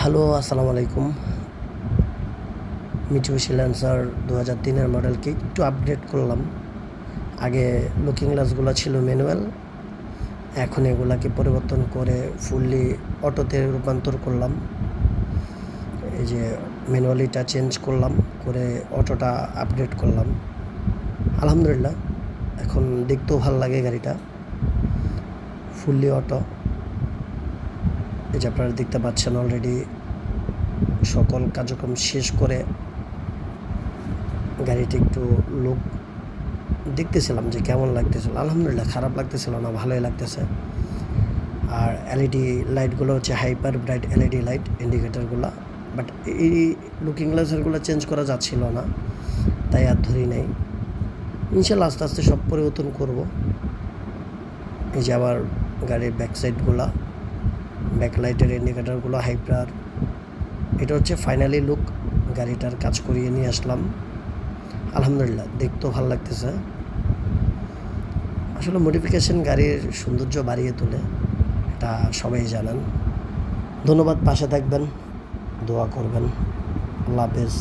Hello, আসসালামু আলাইকুম। Mitsubishi Lancer 2003-এর মডেলকে একটু আপগ্রেড করলাম। আগে লুকিং গ্লাসগুলো ছিল ম্যানুয়াল, এখন এগুলাকে পরিবর্তন করে ফুললি অটোতে রূপান্তর করলাম। এই যে ম্যানুয়ালিটা চেঞ্জ করলাম, করে অটোটা আপগ্রেড করলাম। আলহামদুলিল্লাহ, এখন দেখতেও ভালো লাগে গাড়িটা, ফুললি অটো। এই যে আপনারা দেখতে পাচ্ছেন অলরেডি সকল কার্যক্রম শেষ করে গাড়িটি একটু লুক দেখতেছিলাম যে কেমন লাগতেছিল। আলহামদুলিল্লাহ, খারাপ লাগতেছিল না, ভালোই লাগতেছে। আর এলইডি লাইটগুলো হচ্ছে হাইপার ব্রাইট এলইডি লাইট ইন্ডিকেটারগুলো, বাট এই লুকিং গ্লাসেরগুলো চেঞ্জ করা যাচ্ছিল না, তাই আর ধরি নাই। ইনশাল্লাহ আস্তে আস্তে সব পরিবর্তন করব। এই যে আবার গাড়ির ব্যাক সাইডগুলো, ব্যাক লাইটের ইন্ডিকেটারগুলো হাইপার, এটা হচ্ছে ফাইনালি লুক। গাড়িটার কাজ করিয়ে নিয়ে আসলাম। আলহামদুলিল্লাহ, দেখতেও ভালো লাগতেছে। আসলে মডিফিকেশন গাড়ির সৌন্দর্য বাড়িয়ে তোলে, এটা সবাই জানেন। ধন্যবাদ, পাশে থাকবেন, দোয়া করবেন। আল্লাহ হাফেজ।